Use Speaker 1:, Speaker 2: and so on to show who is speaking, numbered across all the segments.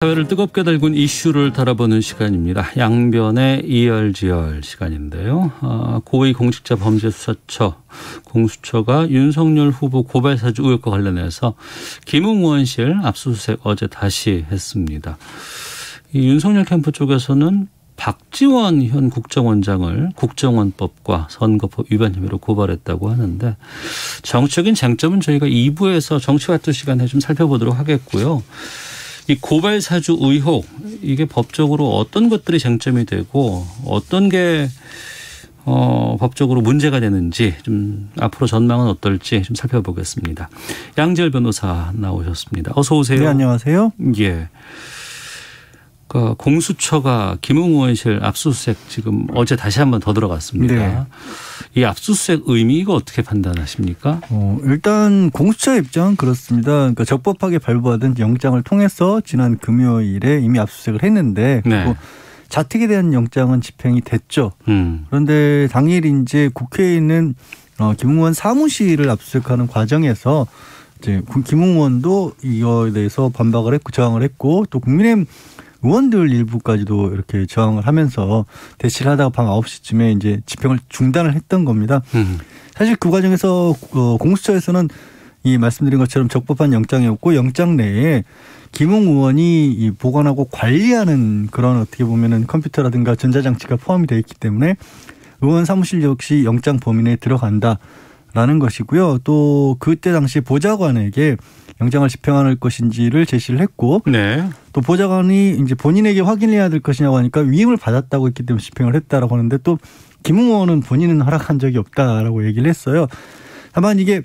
Speaker 1: 사회를 뜨겁게 달군 이슈를 다뤄보는 시간입니다. 양변의 이열지열 시간인데요. 고위공직자범죄수사처 공수처가 윤석열 후보 고발사주 의혹과 관련해서 김웅원실 압수수색 어제 다시 했습니다. 이 윤석열 캠프 쪽에서는 박지원 현 국정원장을 국정원법과 선거법 위반 혐의로 고발했다고 하는데, 정치적인 쟁점은 저희가 2부에서 정치화투 시간에 좀 살펴보도록 하겠고요. 이 고발 사주 의혹, 이게 법적으로 어떤 것들이 쟁점이 되고 어떤 게 법적으로 문제가 되는지, 좀 앞으로 전망은 어떨지 좀 살펴보겠습니다. 양지열 변호사 나오셨습니다. 어서 오세요.
Speaker 2: 네, 안녕하세요.
Speaker 1: 예. 그러니까 공수처가 김웅원실 압수수색 지금 어제 다시 한번 더 들어갔습니다.
Speaker 2: 네.
Speaker 1: 이 압수수색 의미 이거 어떻게 판단하십니까?
Speaker 2: 일단 공수처 입장은 그렇습니다. 그러니까 적법하게 발부받은 영장을 통해서 지난 금요일에 이미 압수수색을 했는데,
Speaker 1: 네.
Speaker 2: 자택에 대한 영장은 집행이 됐죠. 그런데 당일 이제 국회에 있는 김웅원 사무실을 압수수색하는 과정에서 이제 김웅원도 이거에 대해서 반박을 했고 저항을 했고, 또 국민의힘 의원들 일부까지도 이렇게 저항을 하면서 대치를 하다가 밤 9시쯤에 이제 집행을 중단을 했던 겁니다. 사실 그 과정에서 공수처에서는 이 말씀드린 것처럼 적법한 영장이었고, 영장 내에 김웅 의원이 보관하고 관리하는 그런 어떻게 보면은 컴퓨터라든가 전자장치가 포함이 되어 있기 때문에 의원 사무실 역시 영장 범위 내에 들어간다라는 것이고요. 또 그때 당시 보좌관에게 영장을 집행할 것인지를 제시를 했고,
Speaker 1: 네.
Speaker 2: 또 보좌관이 이제 본인에게 확인해야 될 것이냐고 하니까 위임을 받았다고 했기 때문에 집행을 했다라고 하는데, 또 김웅 의원은 본인은 허락한 적이 없다라고 얘기를 했어요. 다만 이게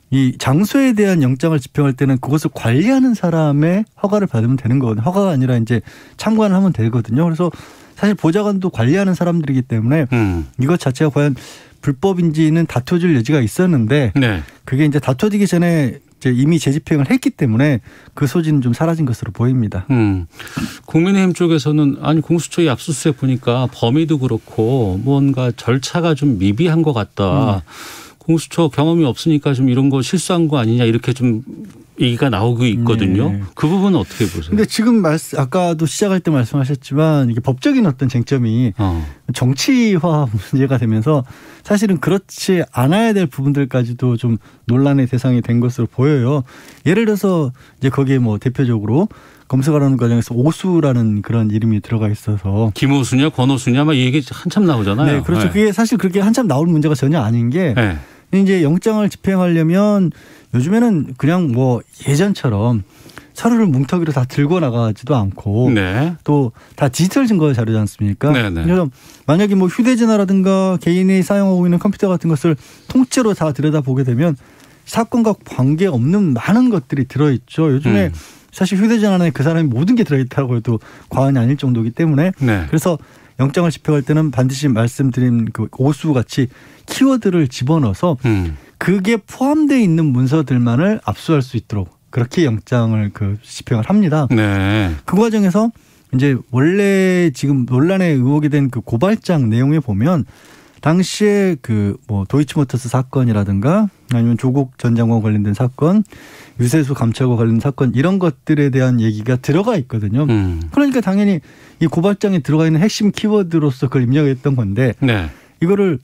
Speaker 2: 이 장소에 대한 영장을 집행할 때는 그것을 관리하는 사람의 허가를 받으면 되는 거거든요. 허가가 아니라 이제 참관을 하면 되거든요. 그래서 사실 보좌관도 관리하는 사람들이기 때문에 이것 자체가 과연 불법인지는 다퉈질 여지가 있었는데,
Speaker 1: 네.
Speaker 2: 그게 이제 다퉈지기 전에 이제 이미 재집행을 했기 때문에 그 소지는 좀 사라진 것으로 보입니다.
Speaker 1: 국민의힘 쪽에서는 아니 공수처의 압수수색 보니까 범위도 그렇고 뭔가 절차가 좀 미비한 것 같다. 공수처 경험이 없으니까 좀 이런 거 실수한 거 아니냐, 이렇게 좀 얘기가 나오고 있거든요. 네. 그 부분은 어떻게 보세요?
Speaker 2: 근데 지금 아까도 시작할 때 말씀하셨지만 이게 법적인 어떤 쟁점이 정치화 문제가 되면서 사실은 그렇지 않아야 될 부분들까지도 좀 논란의 대상이 된 것으로 보여요. 예를 들어서 이제 거기에 뭐 대표적으로 검색하는 과정에서 오수라는 그런 이름이 들어가 있어서,
Speaker 1: 김오수냐 권오수냐 막 이 얘기 한참 나오잖아요.
Speaker 2: 네, 그렇죠.
Speaker 1: 네.
Speaker 2: 그게 사실 그렇게 한참 나올 문제가 전혀 아닌 게,
Speaker 1: 네.
Speaker 2: 이제 영장을 집행하려면 요즘에는 그냥 뭐 예전처럼 서류를 뭉텅이로 다 들고 나가지도 않고,
Speaker 1: 네.
Speaker 2: 또 다 디지털 증거 자료지 않습니까?
Speaker 1: 네네.
Speaker 2: 그래서 만약에 뭐 휴대전화라든가 개인이 사용하고 있는 컴퓨터 같은 것을 통째로 다 들여다보게 되면 사건과 관계없는 많은 것들이 들어있죠. 요즘에 사실 휴대전화에 그 사람이 모든 게 들어있다고 해도 과언이 아닐 정도이기 때문에,
Speaker 1: 네.
Speaker 2: 그래서 영장을 집행할 때는 반드시 말씀드린 그 오수같이 키워드를 집어넣어서 그게 포함되어 있는 문서들만을 압수할 수 있도록 그렇게 영장을 집행을 합니다.
Speaker 1: 네.
Speaker 2: 그 과정에서 이제 원래 지금 논란의 의혹이 된 그 고발장 내용에 보면 당시에 그 뭐 도이치모터스 사건이라든가 아니면 조국 전 장관 관련된 사건, 유세수 감찰과 관련된 사건, 이런 것들에 대한 얘기가 들어가 있거든요. 그러니까 당연히 이 고발장에 들어가 있는 핵심 키워드로서 그걸 입력했던 건데,
Speaker 1: 네.
Speaker 2: 이거를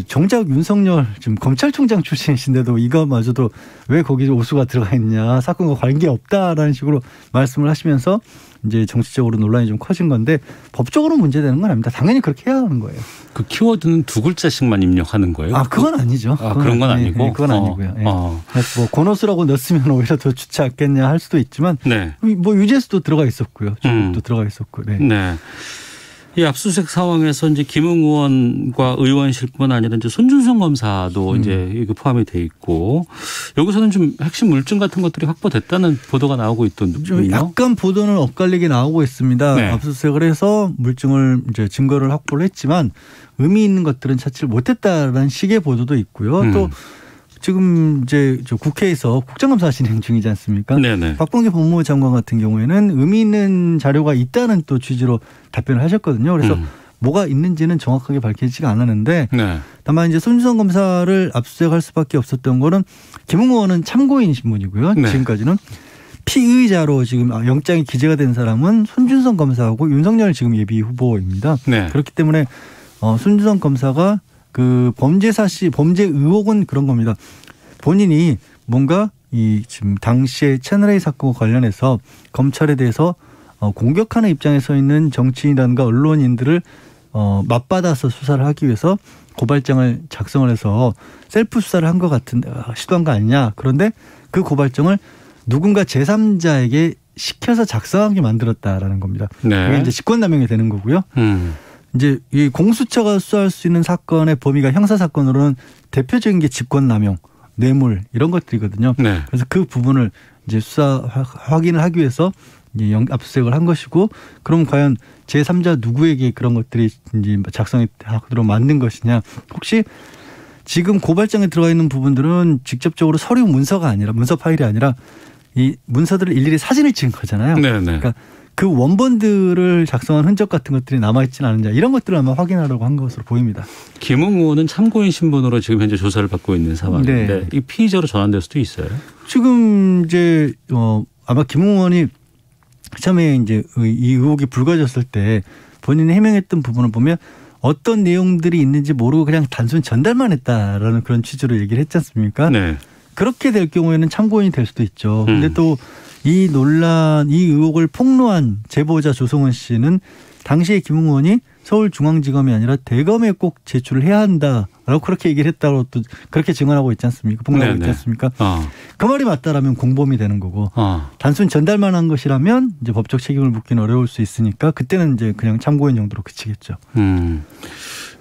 Speaker 2: 정작 윤석열 지금 검찰총장 출신이신데도 이거마저도 왜 거기 오수가 들어가 있냐, 사건과 관계없다라는 식으로 말씀을 하시면서 이제 정치적으로 논란이 좀 커진 건데, 법적으로 문제되는 건 아닙니다. 당연히 그렇게 해야 하는 거예요.
Speaker 1: 그 키워드는 두 글자씩만 입력하는 거예요?
Speaker 2: 그건 아니죠.
Speaker 1: 그런 건 아니고?
Speaker 2: 네, 그건 아니고요. 네. 그래서 뭐 권오수라고 넣었으면 오히려 더 좋지 않겠냐 할 수도 있지만,
Speaker 1: 네.
Speaker 2: 뭐 유재수도 들어가 있었고요. 조국도 들어가 있었고. 네.
Speaker 1: 네. 이 압수수색 상황에서 이제 김웅 의원과 의원실뿐만 아니라 이제 손준성 검사도 이제 이거 포함이 돼 있고, 여기서는 좀 핵심 물증 같은 것들이 확보됐다는 보도가 나오고 있던데요.
Speaker 2: 약간 보도는 엇갈리게 나오고 있습니다.
Speaker 1: 네.
Speaker 2: 압수수색을 해서 물증을 이제 증거를 확보를 했지만 의미 있는 것들은 찾지를 못했다라는 식의 보도도 있고요. 또 지금 이제 국회에서 국정감사 진행 중이지 않습니까?
Speaker 1: 네네.
Speaker 2: 박범계 법무부 장관 같은 경우에는 의미 있는 자료가 있다는 또 취지로 답변을 하셨거든요. 그래서 뭐가 있는지는 정확하게 밝히지가 않았는데,
Speaker 1: 네.
Speaker 2: 다만 이제 손준성 검사를 압수수색할 수밖에 없었던 거는 김웅 의원은 참고인 신분이고요.
Speaker 1: 네.
Speaker 2: 지금까지는 피의자로 지금 영장이 기재가 된 사람은 손준성 검사하고 윤석열 지금 예비 후보입니다.
Speaker 1: 네.
Speaker 2: 그렇기 때문에 손준성 검사가 그 범죄 의혹은 그런 겁니다. 본인이 뭔가 이 지금 당시에 채널A 사건과 관련해서 검찰에 대해서 공격하는 입장에 서 있는 정치인이라든가 언론인들을 맞받아서 수사를 하기 위해서 고발장을 작성을 해서 셀프 수사를 한 것 같은 시도한 거 아니냐. 그런데 그 고발장을 누군가 제3자에게 시켜서 작성하게 만들었다라는 겁니다.
Speaker 1: 네.
Speaker 2: 이게 이제 직권남용이 되는 거고요. 이제 이 공수처가 수사할 수 있는 사건의 범위가 형사 사건으로는 대표적인 게 직권남용, 뇌물 이런 것들이거든요.
Speaker 1: 네.
Speaker 2: 그래서 그 부분을 이제 수사 확인을 하기 위해서 이제 압수수색을 한 것이고, 그럼 과연 제3자 누구에게 그런 것들이 이제 작성이 하도록 만든 것이냐? 혹시 지금 고발장에 들어가 있는 부분들은 직접적으로 서류 문서가 아니라 문서 파일이 아니라 이 문서들을 일일이 사진을 찍은 거잖아요.
Speaker 1: 네네.
Speaker 2: 그러니까 그 원본들을 작성한 흔적 같은 것들이 남아있지는 않은지 이런 것들을 아마 확인하려고 한 것으로 보입니다.
Speaker 1: 김웅 의원은 참고인 신분으로 지금 현재 조사를 받고 있는 상황인데
Speaker 2: 네.
Speaker 1: 이 피의자로 전환될 수도 있어요.
Speaker 2: 지금 이제 아마 김웅 의원이 처음에 이제 이 의혹이 불거졌을 때 본인이 해명했던 부분을 보면 어떤 내용들이 있는지 모르고 그냥 단순 전달만 했다라는 그런 취지로 얘기를 했지 않습니까?
Speaker 1: 네.
Speaker 2: 그렇게 될 경우에는 참고인이 될 수도 있죠. 근데 또 이 논란, 이 의혹을 폭로한 제보자 조성은 씨는 당시에 김웅 의원이 서울중앙지검이 아니라 대검에 꼭 제출을 해야 한다라고 그렇게 얘기를 했다고 또 그렇게 증언하고 있지 않습니까? 폭로하고 있지 않습니까? 그 말이 맞다라면 공범이 되는 거고 단순 전달만 한 것이라면 이제 법적 책임을 묻기는 어려울 수 있으니까 그때는 이제 그냥 참고인 정도로 그치겠죠.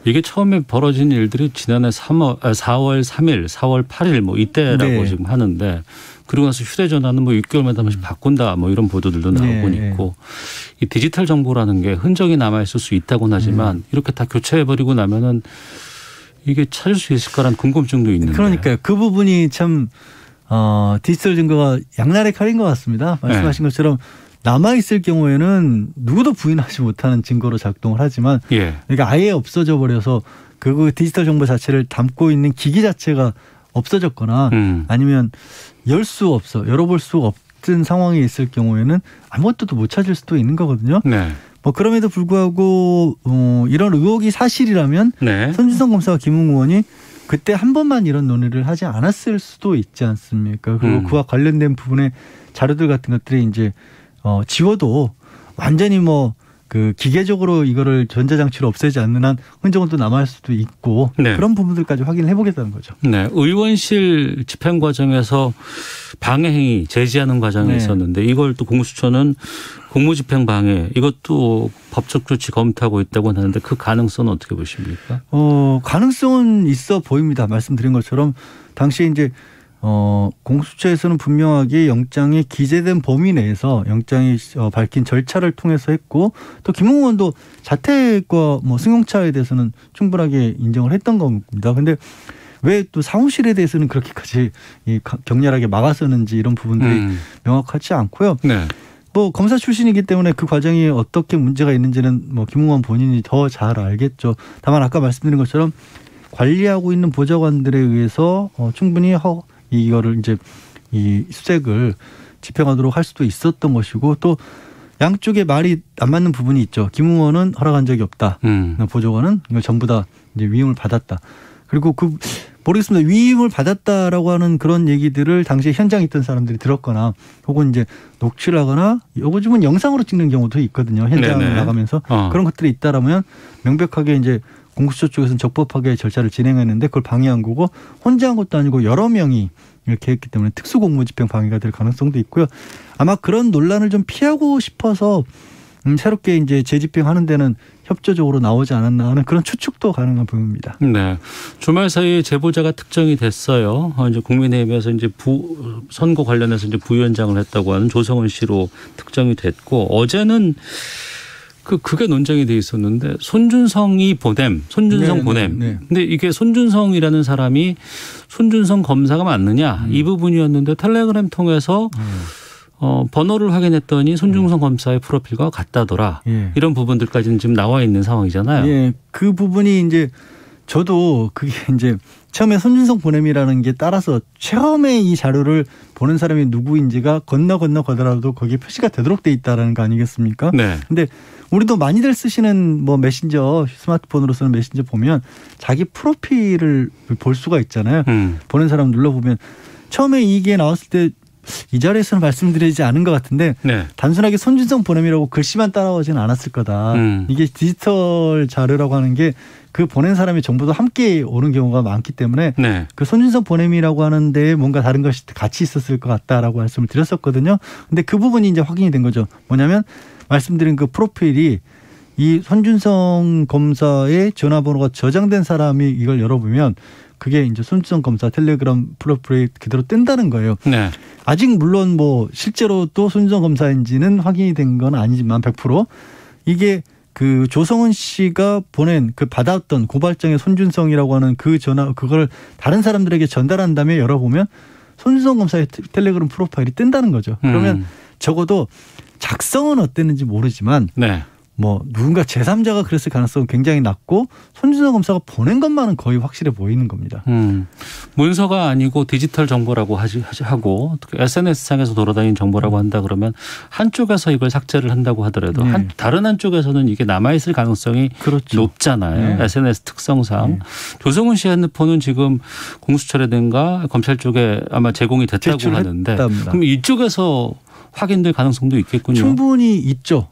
Speaker 1: 이게 처음에 벌어진 일들이 지난해 4월 3일, 4월 8일 뭐 이때라고
Speaker 2: 네.
Speaker 1: 지금 하는데 그러고 나서 휴대전화는 뭐 6개월마다 한 번씩 바꾼다 뭐 이런 보도들도 나오고
Speaker 2: 네.
Speaker 1: 있고 이 디지털 정보라는 게 흔적이 남아있을 수 있다고는 하지만 이렇게 다 교체해버리고 나면은 이게 찾을 수 있을까라는 궁금증도 있는데.
Speaker 2: 그러니까요. 그 부분이 참 디지털 증거가 양날의 칼인 것 같습니다. 말씀하신
Speaker 1: 네.
Speaker 2: 것처럼 남아있을 경우에는 누구도 부인하지 못하는 증거로 작동을 하지만 그러니까 아예 없어져 버려서 그 디지털 정보 자체를 담고 있는 기기 자체가 없어졌거나 아니면 열어볼 수 없는 상황에 있을 경우에는 아무것도 못 찾을 수도 있는 거거든요.
Speaker 1: 네.
Speaker 2: 뭐 그럼에도 불구하고 이런 의혹이 사실이라면
Speaker 1: 네.
Speaker 2: 손준성 검사와 김웅 의원이 그때 한 번만 이런 논의를 하지 않았을 수도 있지 않습니까? 그리고 그와 관련된 부분의 자료들 같은 것들이 이제 지워도 완전히 뭐 그 기계적으로 이거를 전자장치로 없애지 않는 한 흔적은 또 남아있을 수도 있고
Speaker 1: 네.
Speaker 2: 그런 부분들까지 확인을 해보겠다는 거죠.
Speaker 1: 네, 의원실 집행 과정에서 방해 행위 제지하는 과정이
Speaker 2: 네.
Speaker 1: 있었는데 이걸 또 공수처는 공무집행 방해 이것도 법적 조치 검토하고 있다고 하는데 그 가능성은 어떻게 보십니까?
Speaker 2: 가능성은 있어 보입니다. 말씀드린 것처럼 당시에 이제 공수처에서는 분명하게 영장에 기재된 범위 내에서 영장이 밝힌 절차를 통해서 했고 또 김웅 의원도 자택과 뭐 승용차에 대해서는 충분하게 인정을 했던 겁니다. 근데 왜 또 사무실에 대해서는 그렇게까지 격렬하게 막았었는지 이런 부분들이 명확하지 않고요.
Speaker 1: 네.
Speaker 2: 뭐 검사 출신이기 때문에 그 과정이 어떻게 문제가 있는지는 뭐 김웅 의원 본인이 더 잘 알겠죠. 다만 아까 말씀드린 것처럼 관리하고 있는 보좌관들에 의해서 충분히 이거를 이제 이 수색을 집행하도록 할 수도 있었던 것이고 또 양쪽의 말이 안 맞는 부분이 있죠. 김웅 의원은 허락한 적이 없다. 보좌관은 이걸 전부 다 이제 위임을 받았다. 그리고 모르겠습니다. 위임을 받았다라고 하는 그런 얘기들을 당시에 현장에 있던 사람들이 들었거나 혹은 이제 녹취를 하거나 요즘은 영상으로 찍는 경우도 있거든요. 현장을
Speaker 1: 네네.
Speaker 2: 나가면서 그런 것들이 있다라면 명백하게 이제 공수처 쪽에서는 적법하게 절차를 진행했는데 그걸 방해한 거고 혼자 한 것도 아니고 여러 명이 이렇게 했기 때문에 특수공무집행 방해가 될 가능성도 있고요. 아마 그런 논란을 좀 피하고 싶어서 새롭게 이제 재집행하는 데는 협조적으로 나오지 않았나 하는 그런 추측도 가능한 부분입니다.
Speaker 1: 네, 주말 사이에 제보자가 특정이 됐어요. 이제 국민의힘에서 이제 선거 관련해서 이제 부위원장을 했다고 하는 조성은 씨로 특정이 됐고 어제는 그게 논쟁이 돼 있었는데 손준성이 손준성 보냄.
Speaker 2: 네.
Speaker 1: 근데 이게 손준성이라는 사람이 손준성 검사가 맞느냐 이 부분이었는데 텔레그램 통해서 번호를 확인했더니 손준성 검사의 프로필과 같다더라. 이런 부분들까지는 지금 나와 있는 상황이잖아요.
Speaker 2: 예, 그 부분이 이제 저도 그게 이제 처음에 손준성 보냄이라는 게 따라서 처음에 이 자료를 보낸 사람이 누구인지가 건너 가더라도 거기에 표시가 되도록 돼 있다라는 거 아니겠습니까?
Speaker 1: 네.
Speaker 2: 근데 우리도 많이들 쓰시는 뭐 메신저, 스마트폰으로 쓰는 메신저 보면 자기 프로필을 볼 수가 있잖아요. 보낸 사람 눌러보면 처음에 이게 나왔을 때 이 자리에서는 말씀드리지 않은 것 같은데
Speaker 1: 네.
Speaker 2: 단순하게 손준성 보냄이라고 글씨만 따라오지는 않았을 거다. 이게 디지털 자료라고 하는 게 그 보낸 사람의 정보도 함께 오는 경우가 많기 때문에
Speaker 1: 네. 그
Speaker 2: 손준성 보냄이라고 하는 데에 뭔가 다른 것이 같이 있었을 것 같다라고 말씀을 드렸었거든요. 근데 그 부분이 이제 확인이 된 거죠. 뭐냐면 말씀드린 그 프로필이 이 손준성 검사의 전화번호가 저장된 사람이 이걸 열어보면 그게 이제 손준성 검사 텔레그램 프로필이 그대로 뜬다는 거예요.
Speaker 1: 네.
Speaker 2: 아직 물론 뭐 실제로 또 손준성 검사인지는 확인이 된 건 아니지만 100% 이게 그 조성은 씨가 보낸 그 받았던 고발장의 손준성이라고 하는 그 전화 그걸 다른 사람들에게 전달한 다음에 열어보면 손준성 검사의 텔레그램 프로파일이 뜬다는 거죠. 그러면 적어도 작성은 어땠는지 모르지만
Speaker 1: 네.
Speaker 2: 뭐 누군가 제3자가 그랬을 가능성은 굉장히 낮고 손준성 검사가 보낸 것만은 거의 확실해 보이는 겁니다.
Speaker 1: 문서가 아니고 디지털 정보라고 하고 SNS상에서 돌아다니는 정보라고 한다 그러면 한쪽에서 이걸 삭제를 한다고 하더라도
Speaker 2: 네.
Speaker 1: 다른 한쪽에서는 이게 남아있을 가능성이
Speaker 2: 그렇죠.
Speaker 1: 높잖아요.
Speaker 2: 네.
Speaker 1: SNS 특성상.
Speaker 2: 네.
Speaker 1: 조성은 씨 핸드폰은 지금 공수처라든가 검찰 쪽에 아마 제공이 됐다고 하는데 그럼 이쪽에서 확인될 가능성도 있겠군요.
Speaker 2: 충분히 있죠.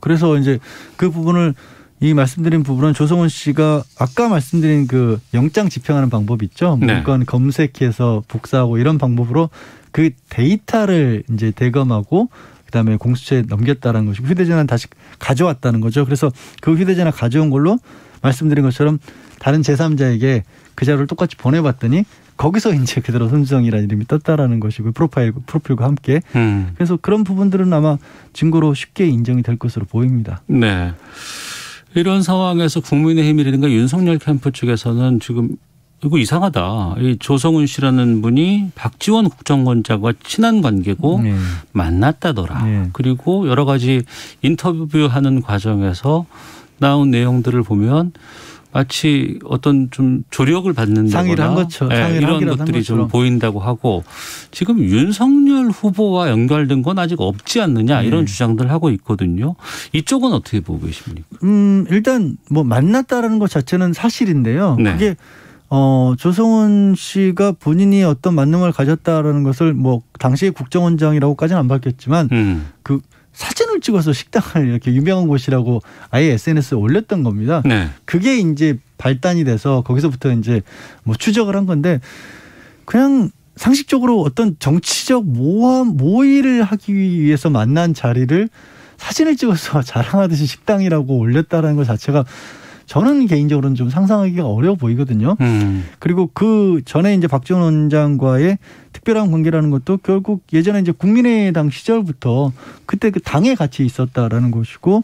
Speaker 2: 그래서 이제 그 부분을 이 말씀드린 부분은 조성은 씨가 아까 말씀드린 그 영장 집행하는 방법 있죠.
Speaker 1: 네.
Speaker 2: 문건 검색해서 복사하고 이런 방법으로 그 데이터를 이제 대검하고 그다음에 공수처에 넘겼다는 것이고 휴대전화는 다시 가져왔다는 거죠. 그래서 그 휴대전화 가져온 걸로 말씀드린 것처럼 다른 제3자에게 그 자료를 똑같이 보내봤더니 거기서 이제 그대로 손준성이라는 이름이 떴다라는 것이고 프로필과 함께. 그래서 그런 부분들은 아마 증거로 쉽게 인정이 될 것으로 보입니다.
Speaker 1: 네. 이런 상황에서 국민의힘이라든가 윤석열 캠프 쪽에서는 지금 이거 이상하다. 이 조성은 씨라는 분이 박지원 국정원장과 친한 관계고
Speaker 2: 네.
Speaker 1: 만났다더라.
Speaker 2: 네.
Speaker 1: 그리고 여러 가지 인터뷰하는 과정에서 나온 내용들을 보면 마치 어떤 좀 조력을 받는다거나
Speaker 2: 상의를 한 것처럼
Speaker 1: 네, 이런 것들이 좀 보인다고 하고 지금 윤석열 후보와 연결된 건 아직 없지 않느냐 이런 주장들 하고 있거든요. 이쪽은 어떻게 보고 계십니까?
Speaker 2: 일단 뭐 만났다라는 것 자체는 사실인데요.
Speaker 1: 네.
Speaker 2: 그게 조성은 씨가 본인이 어떤 만남을 가졌다라는 것을 뭐 당시의 국정원장이라고까지는 안 밝혔지만 그 사진을 찍어서 식당을 이렇게 유명한 곳이라고 아예 SNS에 올렸던 겁니다.
Speaker 1: 네.
Speaker 2: 그게 이제 발단이 돼서 거기서부터 이제 뭐 추적을 한 건데 그냥 상식적으로 어떤 정치적 모의를 하기 위해서 만난 자리를 사진을 찍어서 자랑하듯이 식당이라고 올렸다는 것 자체가 저는 개인적으로는 좀 상상하기가 어려워 보이거든요. 그리고 그 전에 이제 박지원 원장과의 특별한 관계라는 것도 결국 예전에 이제 국민의당 시절부터 그때 그 당에 같이 있었다라는 것이고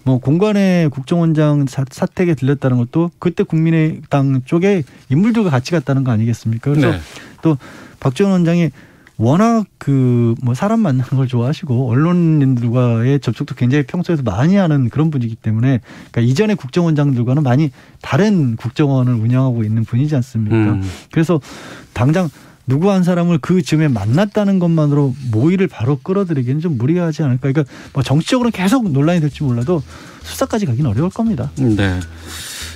Speaker 2: 뭐 공관의 국정원장 사택에 들렸다는 것도 그때 국민의당 쪽에 인물들과 같이 갔다는 거 아니겠습니까? 그래서
Speaker 1: 네.
Speaker 2: 또 박지원 원장이 워낙 그 뭐 사람 만나는 걸 좋아하시고 언론인들과의 접촉도 굉장히 평소에도 많이 하는 그런 분이기 때문에 그러니까 이전의 국정원장들과는 많이 다른 국정원을 운영하고 있는 분이지 않습니까? 그래서 당장 누구 한 사람을 그 즈음에 만났다는 것만으로 모의를 바로 끌어들이기는 좀 무리하지 않을까. 그러니까 뭐 정치적으로는 계속 논란이 될지 몰라도 수사까지 가기는 어려울 겁니다.
Speaker 1: 네.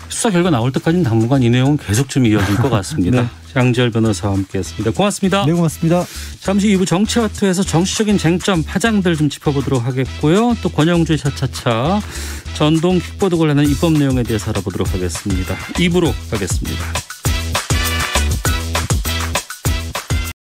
Speaker 1: 수사 결과 나올 때까지는 당분간 이 내용은 계속 좀 이어질 것 같습니다. 네. 양지열 변호사와 함께했습니다. 고맙습니다.
Speaker 2: 네, 고맙습니다.
Speaker 1: 잠시 2부 정치화투에서 정치적인 쟁점 파장들 좀 짚어보도록 하겠고요. 또 권영주의 차차차 전동 킥보드 관련한 입법 내용에 대해서 알아보도록 하겠습니다. 2부로 가겠습니다.